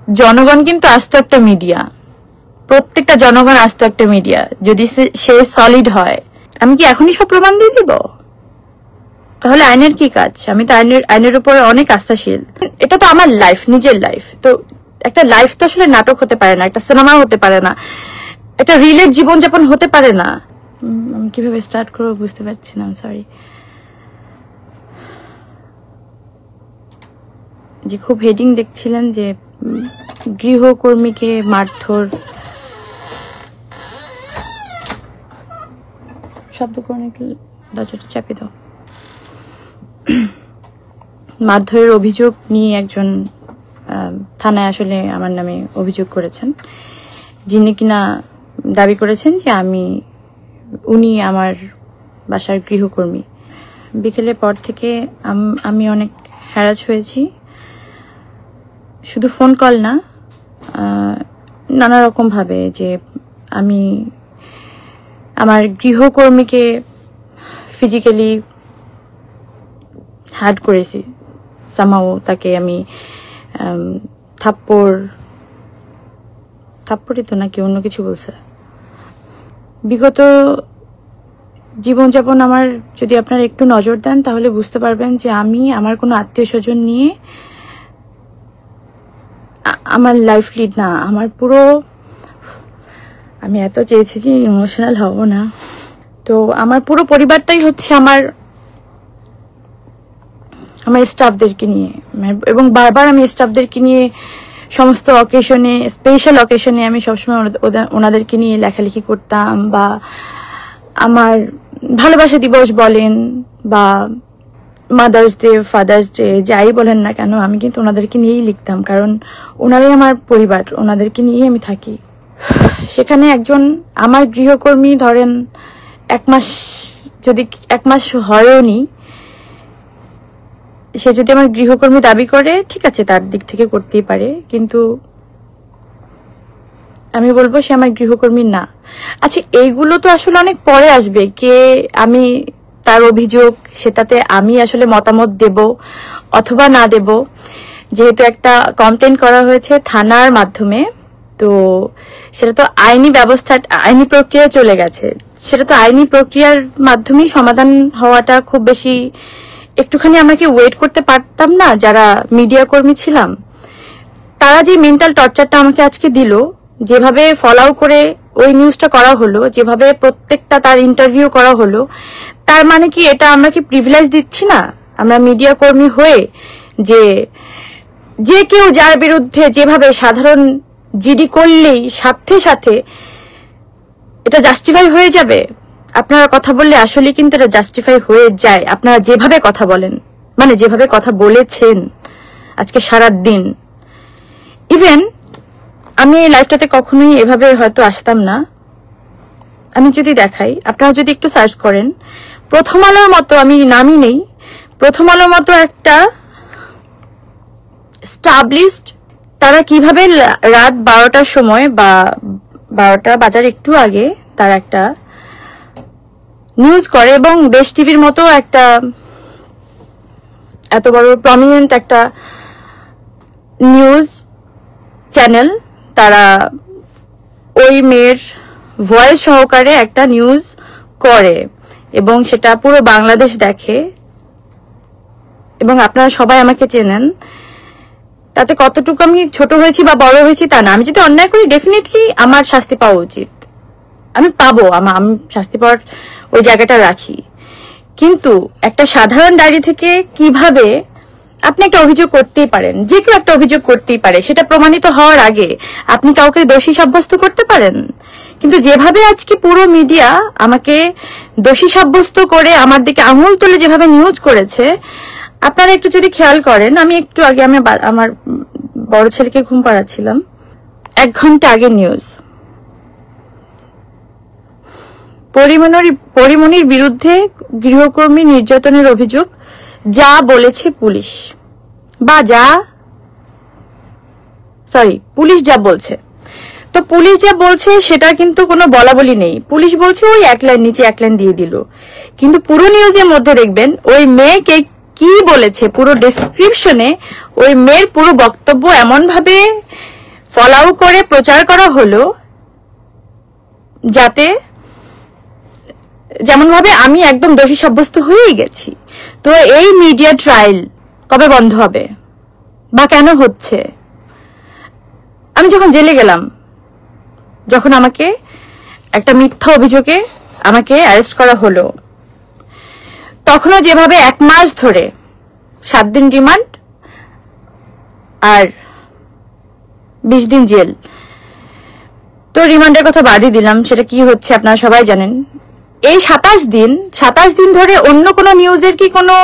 জনগণ কিন্তু আস্ত একটা মিডিয়া, প্রত্যেকটা জনগণ আস্ত একটা মিডিয়া। যদি সে সলিড হয়, আমি কি এখনই সব প্রমাণ দিয়ে দিব? তাহলে আইনের কি কাজ? আমি তো আইনের উপরে অনেক আস্থাশীল। এটা তো আমার লাইফ, নিজের লাইফ। তো একটা লাইফ তো আসলে নাটক হতে পারে না, একটা সিনেমা হতে পারে না, একটা রিলের জীবনযাপন হতে পারে না। আমি কিভাবে স্টার্ট করবো বুঝতে পারছি না, সরি। যে খুব হেডিং দেখছিলেন যে গৃহকর্মীকে মারধর, শব্দ করে একটু দরজাটা চাপে দাও। মারধরের অভিযোগ নিয়ে একজন থানায় আসলে আমার নামে অভিযোগ করেছেন, যিনি কিনা দাবি করেছেন যে উনি আমার বাসার গৃহকর্মী। বিকেলের পর থেকে আমি অনেক হ্যারাস হয়েছি, শুধু ফোন কল না, নানা রকম ভাবে। যে আমি আমার গৃহকর্মীকে ফিজিক্যালি হার্ট করেছি, সামহাও তাকে আমি থাপ্পড়ই তো নাকি অন্য কিছু বলছে। বিগত জীবনযাপন আমার যদি আপনারা একটু নজর দেন তাহলে বুঝতে পারবেন যে আমি আমার কোনো আত্মীয় স্বজন নিয়ে আমার লাইফ লিড না। আমার পুরো, আমি এত চেয়েছি যে ইমোশনাল হব না, তো আমার পুরো পরিবারটাই হচ্ছে আমার স্টাফদেরকে নিয়ে, এবং বারবার আমি স্টাফদেরকে নিয়ে সমস্ত অকেশনে, স্পেশাল অকেশনে আমি সবসময় ওনাদেরকে নিয়ে লেখালেখি করতাম, বা আমার ভালোবাসা দিবস বলেন বা মাদার্স ডে, ফাদার্স ডে, যাই বলেন না কেন, আমি কিন্তু ওনাদেরকে নিয়েই লিখতাম, কারণ ওনারাই আমার পরিবার, ওনাদেরকে নিয়েই আমি থাকি। সেখানে একজন আমার গৃহকর্মী ধরেন এক মাস হয়ও নি, সে যদি আমার গৃহকর্মী দাবি করে, ঠিক আছে, তার দিক থেকে করতেই পারে, কিন্তু আমি বলবো সে আমার গৃহকর্মী না। আচ্ছা, এইগুলো তো আসলে অনেক পরে আসবে, কে আমি তার অভিযোগ, সেটাতে আমি আসলে মতামত দেব অথবা না দেব। যেহেতু একটা কমপ্লেন করা হয়েছে থানার মাধ্যমে, তো সেটা তো আইনি ব্যবস্থা, আইনি প্রক্রিয়ায় চলে গেছে, সেটা তো আইনি প্রক্রিয়ার মাধ্যমেই সমাধান হওয়াটা খুব বেশি, একটুখানি আমাকে ওয়েট করতে পারতাম না? যারা মিডিয়া কর্মী ছিলাম, তারা যে মেন্টাল টর্চারটা আমাকে আজকে দিল, যেভাবে ফলো করে ওই নিউজটা করা হলো, যেভাবে প্রত্যেকটা তার ইন্টারভিউ করা হলো, তার মানে কি এটা আমরা কি প্রিভিলেজ দিচ্ছি না আমরা মিডিয়া কর্মী হয়ে, যে কেউ যার বিরুদ্ধে যেভাবে সাধারণ জিডি করলেই সাথে সাথে এটা জাস্টিফাই হয়ে যাবে? আপনারা কথা বললে আসলে কিন্তু এটা জাস্টিফাই হয়ে যায়, আপনারা যেভাবে কথা বলেন, মানে যেভাবে কথা বলেছেন আজকে সারা দিন। ইভেন আমি এই লাইফটাতে কখনোই এভাবে হয়তো আসতাম না। আমি যদি দেখাই, আপনারা যদি একটু সার্চ করেন, প্রথম আলোর মতো, আমি নামই নেই, প্রথম আলোর মতো একটা স্টাবলিশড, তারা কিভাবে রাত 12টার সময় বা 12টা বাজার একটু আগে তারা একটা নিউজ করে, এবং দেশ টিভির মতো একটা এত বড় প্রমিনেন্ট একটা নিউজ চ্যানেল, তারা ওই মেয়ের ভয়েস সহকারে একটা নিউজ করে, এবং সেটা পুরো বাংলাদেশ দেখে, এবং আপনারা সবাই আমাকে চেনেন। তাতে কতটুকু আমি ছোট হয়েছি বা বড় হয়েছি তা না, আমি যদি অন্যায় করি ডেফিনেটলি আমার শাস্তি পাওয়া উচিত, আমি পাবো, আমি শাস্তি পাওয়ার ওই জায়গাটা রাখি। কিন্তু একটা সাধারণ ডায়েরি থেকে কিভাবে আপনি একটা অভিযোগ করতেই পারেন, যে কেউ একটা অভিযোগ করতেই পারে, সেটা প্রমাণিত হওয়ার আগে আপনি কাউকে দোষী সাব্যস্ত করতে পারেন। কিন্তু যেভাবে আজকে পুরো মিডিয়া আমাকে দোষী সাব্যস্ত করে আমার দিকে আঙুল তুলে যেভাবে নিউজ করেছে, আপনারা একটু যদি খেয়াল করেন, আমি একটু আগে আমার বড় ছেলেকে ঘুম পাড়াচ্ছিলাম, 1 ঘন্টা আগে নিউজ, পরিমণির বিরুদ্ধে গৃহকর্মী নির্যাতনের অভিযোগ, যা বলেছে পুলিশ, বা পুলিশ যা বলছে, তো পুলিশ যা বলছে সেটা কিন্তু কোনো বলাবলি নেই। পুলিশ বলছে ওই 1 লাইন নিচে 1 লাইন দিয়ে দিল, কিন্তু পুরো নিউজের মধ্যে দেখবেন ওই মেয়েকে কি বলেছে, পুরো ডেসক্রিপশনে ওই মেয়ের পুরো বক্তব্য এমন ভাবে ফলাও করে প্রচার করা হলো, যাতে যেমন ভাবে আমি একদম দোষী সাব্যস্ত হয়েই গেছি। তো এই মিডিয়া ট্রায়াল কবে বন্ধ হবে বা কেন হচ্ছে? আমি যখন জেলে গেলাম, যখন আমাকে একটা মিথ্যা অভিযোগে আমাকে অ্যারেস্ট করা হলো, তখনও যেভাবে 1 মাস ধরে 7 দিন রিমান্ড আর 20 দিন জেল, তো রিমান্ডের কথা বাদই দিলাম, সেটা কি হচ্ছে আপনারা সবাই জানেন। এই 27 দিন ধরে অন্য কোনো নিউজের কি কোনো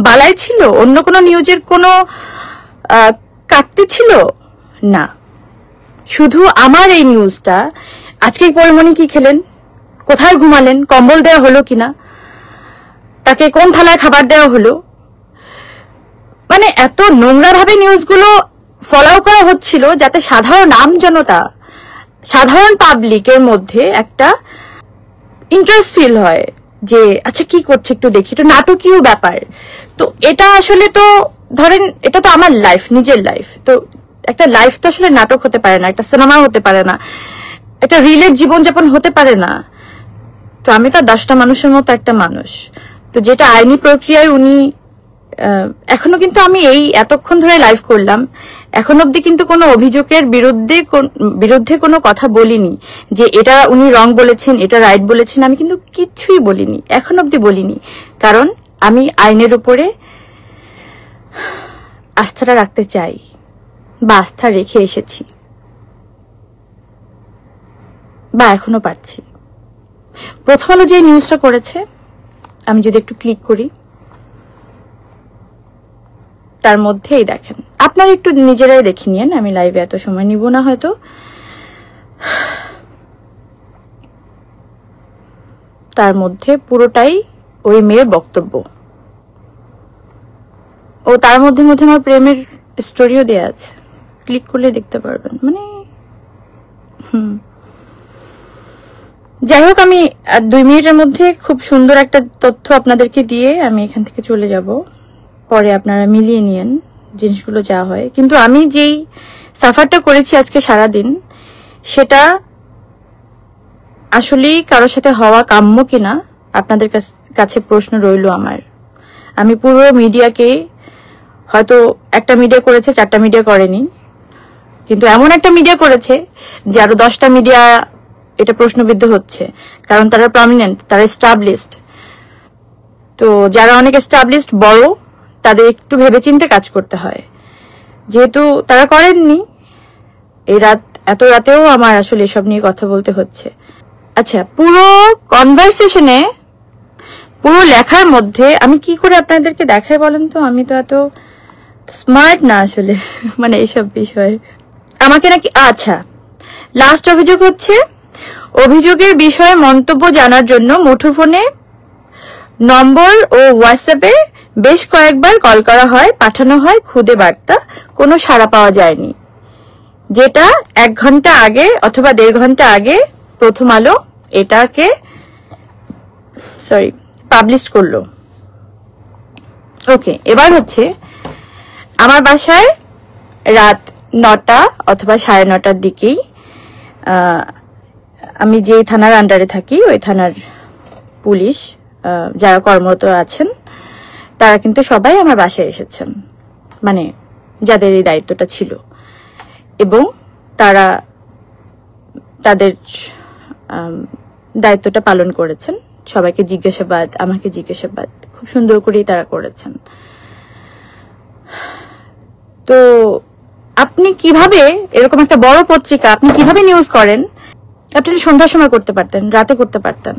বালাই ছিল? অন্য কোনো নিউজের কোনো কাটতি ছিল না, শুধু আমার এই নিউজটা। আজকে পরিমণি কি খেলেন, কোথায় ঘুমালেন, কম্বল দেওয়া হলো কিনা, তাকে কোন থালায় খাবার দেওয়া হলো, মানে এত নোংরা ভাবে নিউজগুলো ফলাও করা হচ্ছিল, যাতে সাধারণ আমজনতা, সাধারণ পাবলিকের মধ্যে একটা ইন্টারেস্ট ফিল হয় যে আচ্ছা কি করছে একটু দেখি, এটা নাটকীয় ব্যাপার। তো এটা আসলে তো ধরেন এটা তো আমার লাইফ, নিজের লাইফ, তো একটা লাইফ তো আসলে নাটক হতে পারে না, একটা সিনেমা হতে পারে না, একটা রিলেট জীবনযাপন হতে পারে না। তো আমি তো 10টা মানুষের মতো একটা মানুষ। তো যেটা আইনি প্রক্রিয়ায় উনি এখনো কিন্তু আমি এই এতক্ষণ ধরে লাইভ করলাম, এখন অব্দি কিন্তু কোনো অভিযোগের বিরুদ্ধে কোনো কথা বলিনি যে এটা উনি রং বলেছেন, এটা রাইট বলেছেন, আমি কিন্তু কিছুই বলিনি, এখন অব্দি বলিনি। কারণ আমি আইনের উপরে আস্থাটা রাখতে চাই বা আস্থা রেখে এসেছি বা এখনো পারছি। প্রথম আলো যে নিউজটা করেছে, আমি যদি একটু ক্লিক করি, তার মধ্যেই দেখেন, আপনারা একটু নিজেরাই দেখে নিয়েন, আমি লাইভে এত সময় নিব না হয়তো। তার মধ্যে পুরোটাই ওই মেয়ের বক্তব্য, ও তার মধ্যে মধ্যে আমার প্রেমের স্টোরিও দেয়া আছে, ক্লিক করলে দেখতে পারবেন। মানে যাই হোক, আমি 2 মিনিটের মধ্যে খুব সুন্দর একটা তথ্য আপনাদেরকে দিয়ে আমি এখান থেকে চলে যাব, পরে আপনারা মিলিয়ে নিয়েন জিনিসগুলো যা হয়। কিন্তু আমি যেই সাফারটা করেছি আজকে সারাদিন, সেটা আসলেই কারোর সাথে হওয়া কাম্য কিনা আপনাদের কাছে প্রশ্ন রইল আমার। আমি পুরো মিডিয়াকে, হয়তো একটা মিডিয়া করেছে, 4টা মিডিয়া করেনি, কিন্তু এমন একটা মিডিয়া করেছে যে আরো 10টা মিডিয়া এটা প্রশ্নবিদ্ধ হচ্ছে, কারণ তারা প্রমিনেন্ট, তারা এস্টাবলিশড। তো যারা অনেক এস্টাবলিশড বড়, তাদের একটু ভেবেচিন্তে কাজ করতে হয়, যেহেতু তারা করেননি। এত রাতেও আমার আসলে এসব নিয়ে কথা বলতে হচ্ছে। আচ্ছা, পুরো কনভারসেশনে, পুরো লেখার মধ্যে আমি কি করে আপনাদেরকে দেখাই বলেন তো? আমি তো এত স্মার্ট না আসলে, মানে এইসব বিষয়ে আমাকে নাকি। আচ্ছা, লাস্ট অভিযোগ হচ্ছে, অভিযোগের বিষয়ে মন্তব্য জানার জন্য মুঠোফোনে নম্বর ও হোয়াটসঅ্যাপে বেশ কয়েকবার কল করা হয়, পাঠানো হয় খুদে বার্তা, কোনো সাড়া পাওয়া যায়নি। যেটা 1 ঘন্টা আগে অথবা 1.5 ঘন্টা আগে প্রথম আলো এটাকে পাবলিশ করলো। ওকে, এবার হচ্ছে আমার বাসায় রাত 9টা অথবা 9:30টার দিকেই, আমি যে থানার আন্ডারে থাকি ওই থানার পুলিশ যারা কর্মরত আছেন, তারা কিন্তু সবাই আমার বাসায় এসেছেন, মানে যাদের এই দায়িত্বটা ছিল, এবং তারা তাদের দায়িত্বটা পালন করেছেন। সবাইকে জিজ্ঞাসাবাদ, আমাকে জিজ্ঞাসাবাদ খুব সুন্দর করেই তারা করেছেন। তো আপনি কিভাবে এরকম একটা বড় পত্রিকা, আপনি কিভাবে নিউজ করেন? আপনি সন্ধ্যার সময় করতে পারতেন, রাতে করতে পারতেন।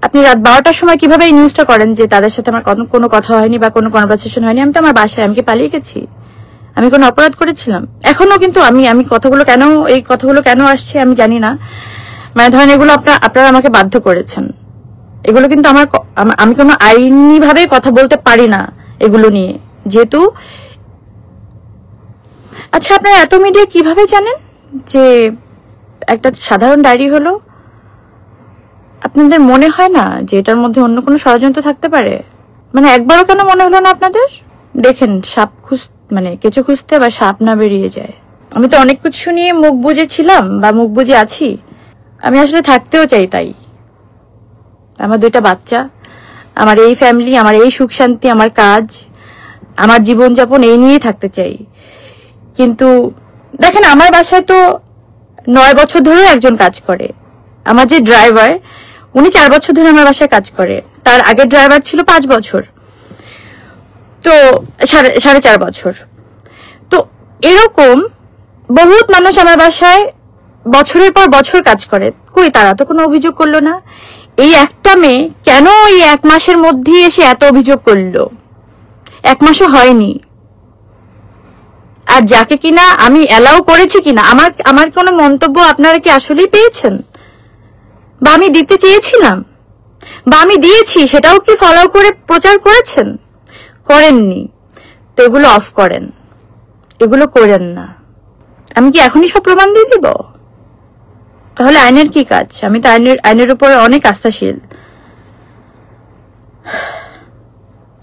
আপনি রাত 12টার সময় কিভাবে এই নিউজটা করেন যে তাদের সাথে আমার কোনো কথা হয়নি বা কোনো কনভারসেশন হয়নি? আমি তো আমার বাসায়, আমি কি পালিয়ে গেছি? আমি কোনো অপরাধ করেছিলাম? এখনো কিন্তু আমি এই কথাগুলো কেন আসছে আমি জানি না। মানে ধরেন এগুলো আপনারা আমাকে বাধ্য করেছেন, এগুলো কিন্তু আমি কোনো আইনি ভাবে কথা বলতে পারি না এগুলো নিয়ে, যেহেতু। আচ্ছা, আপনারা এত মিডিয়া কিভাবে জানেন যে একটা সাধারণ ডায়েরি হলো? আপনাদের মনে হয় না যে এটার মধ্যে অন্য কোনো ষড়যন্ত্র থাকতে পারে? মানে একবারও কেন মনে হলো না আপনাদের? দেখেন, কেঁচো খুঁজতে বা সাপ না বেরিয়ে যায়। আমি তো অনেক কিছু নিয়ে মুখ বুজেছিলাম বা মুখ বুজে আছি। আমি আসলে থাকতেও চাই তাই। আমার 2টা বাচ্চা, আমার এই ফ্যামিলি, আমার এই সুখ শান্তি, আমার কাজ, আমার জীবনযাপন এই নিয়েই থাকতে চাই। কিন্তু দেখেন, আমার বাসায় তো 9 বছর ধরে একজন কাজ করে। আমার যে ড্রাইভার, উনি 4 বছর ধরে আমার বাসায় কাজ করে। তার আগের ড্রাইভার ছিল 5 বছর, তো 4.5 বছর। তো এরকম বহুত মানুষ আমার বাসায় বছরের পর বছর কাজ করে। কই, তারা তো কোনো অভিযোগ করলো না। এই একটা মেয়ে কেন এই 1 মাসের মধ্যেই এসে এত অভিযোগ করলো? 1 মাসও হয়নি। আর যাকে কিনা আমি অ্যালাউ করেছি কিনা, আমার কোনো মন্তব্য আপনারা কি আসলেই পেয়েছেন? বা আমি দিতে চেয়েছিলাম, বা আমি দিয়েছি, সেটাও কি ফলো করে প্রচার করেছেন? করেননি। তো এগুলো অফ করেন, এগুলো করেন না। আমি কি এখনই সব প্রমাণ দিয়ে দিব? তাহলে আইনের কি কাজ? আমি তো আইনের উপরে অনেক আস্থাশীল।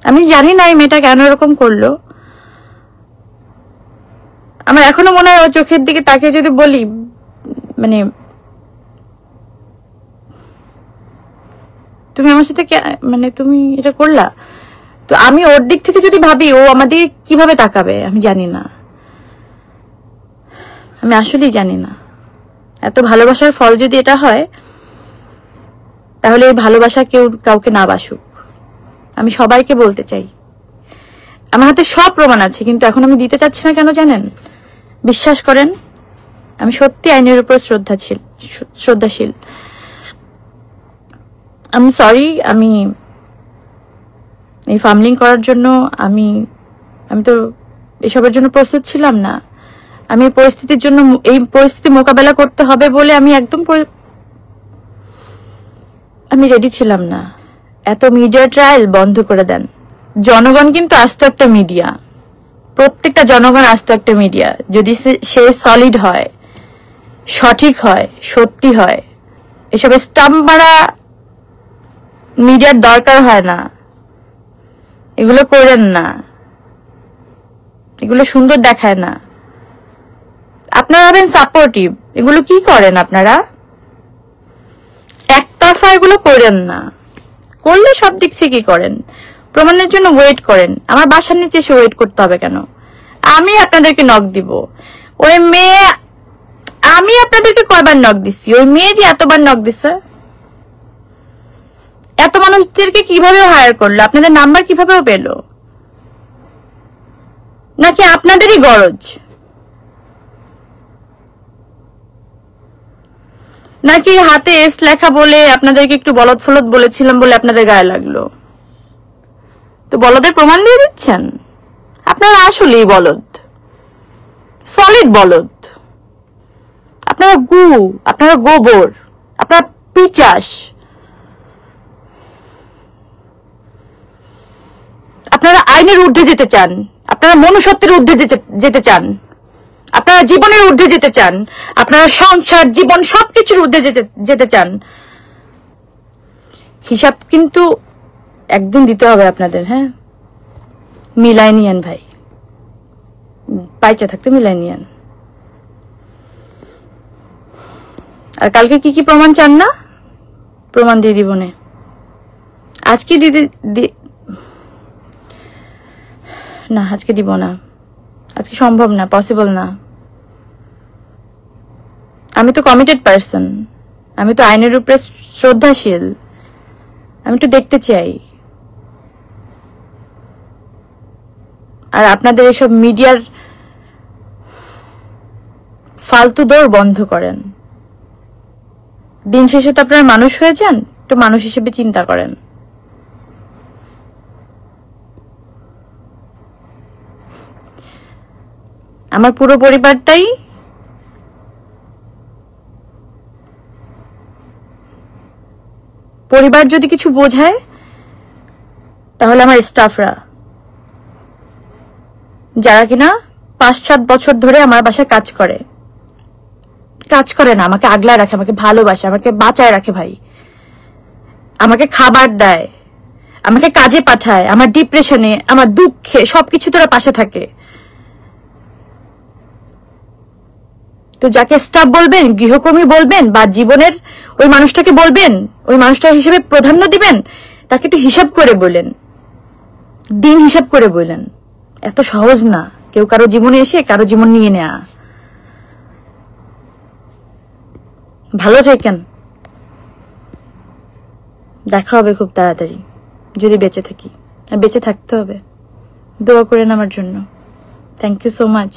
আমি জানি না এই মেয়েটা কেন এরকম করলো। আমার এখনো মনে হয় ওর চোখের দিকে তাকে যদি বলি, মানে তুমি আমার সাথে মানে তুমি এটা করলা, তো আমি ওর দিক থেকে যদি ভাবি, ও আমাদের কিভাবে তাকাবে আমি জানি না। আমি আসলেই জানি না। এত ভালোবাসার ফল যদি এটা হয়, তাহলে এই ভালোবাসা কেউ কাউকে না বাসুক। আমি সবাইকে বলতে চাই, আমার হাতে সব প্রমাণ আছে, কিন্তু এখন আমি দিতে চাচ্ছি না। কেন জানেন? বিশ্বাস করেন, আমি সত্যি আইনের উপর শ্রদ্ধাশীল। আমি সরি, আমি এই ফার্মলিং করার জন্য আমি তো এসবের জন্য প্রস্তুত ছিলাম না। আমি এই পরিস্থিতি মোকাবেলা করতে হবে বলে আমি একদম আমি রেডি ছিলাম না। এত মিডিয়া ট্রায়াল বন্ধ করে দেন। জনগণ কিন্তু আস্ত একটা মিডিয়া, প্রত্যেকটা জনগণ আস্ত একটা মিডিয়া। যদি সে সলিড হয়, সঠিক হয়, সত্যি হয়, এসব স্টাম্প মারা মিডিয়ার দরকার হয় না। এগুলো করেন না, এগুলো সুন্দর দেখায় না। আপনারা হবেন সাপোর্টিভ, এগুলো কি করেন আপনারা? একতরফা এগুলো করেন না। করলে সব দিক থেকে করেন, প্রমাণের জন্য ওয়েট করেন। আমার বাসার নিচে এসে ওয়েট করতে হবে কেন? আমি আপনাদেরকে নক দিব। ওই মেয়ে, আমি আপনাদেরকে কয়বার নক দিছি? ওই মেয়ে যে এতবার নক দিছে, এত মানুষদেরকে কিভাবে হায়ার করলো? আপনাদের নাম্বার কিভাবে পেল? নাকি আপনাদেরই গরজ? নাকি হাতে এস লেখা বলে আপনাদেরকে একটু বলদ ফলদ বলেছিলাম বলে আপনাদের গায়ে লাগলো? তো বলদের প্রমাণ দিয়ে দিচ্ছেন। আপনারা আসলেই বলদ, সলিড বলদ। আপনারা আপনারা গোবর, আপনারা পিচাস। আপনারা আইনের ঊর্ধ্বে যেতে চান, আপনারা মনুষ্যত্বের ঊর্ধ্বে যেতে চান, আপনারা জীবনের ঊর্ধ্বে যেতে চান, আপনারা সংসার, জীবন, সবকিছুর ঊর্ধ্বে যেতে চান। হিসাব কিন্তু একদিন দিতে হবে আপনাদের। হ্যাঁ, মিলাই নিয়েন ভাই, পাইচা থাকতে মিলাই নিয়েন। আর কালকে কি কি প্রমাণ চান না? প্রমাণ দিয়ে দিব না। আজকে না, আজকে দিব না। আজকে সম্ভব না, পসিবল না। আমি তো কমিটেড পারসন, আমি তো আইনের উপরে শ্রদ্ধাশীল। আমি তো দেখতে চাই। আর আপনাদের এসব মিডিয়ার ফালতু দৌড় বন্ধ করেন। দিন শেষে তো আপনারা মানুষ হয়ে যান, তো মানুষ হিসেবে চিন্তা করেন। আমার পুরো পরিবার যদি কিছু বোঝায়, তাহলে আমার স্টাফরা, যারা কিনা 5-7 বছর ধরে আমার বাসায় কাজ করে না, আমাকে আগলায় রাখে, আমাকে ভালোবাসে, আমাকে বাঁচায় রাখে ভাই, আমাকে খাবার দেয়, আমাকে কাজে পাঠায়, আমার ডিপ্রেশনে, আমার দুঃখে, সবকিছু তোরা পাশে থাকে। তো যাকে স্টাফ বলবেন, গৃহকর্মী বলবেন, বা জীবনের ওই মানুষটাকে বলবেন, ওই মানুষটা হিসেবে প্রাধান্য দিবেন, তাকে একটু হিসাব করে বলেন, দিন হিসাব করে বলেন। এত সহজ না কেউ কারো জীবনে এসে কারো জীবন নিয়ে নেয়া। ভালো থাকেন, দেখা হবে খুব তাড়াতাড়ি যদি বেঁচে থাকি, আর বেঁচে থাকতে হবে। দোয়া করেন আমার জন্য। Thank you so much.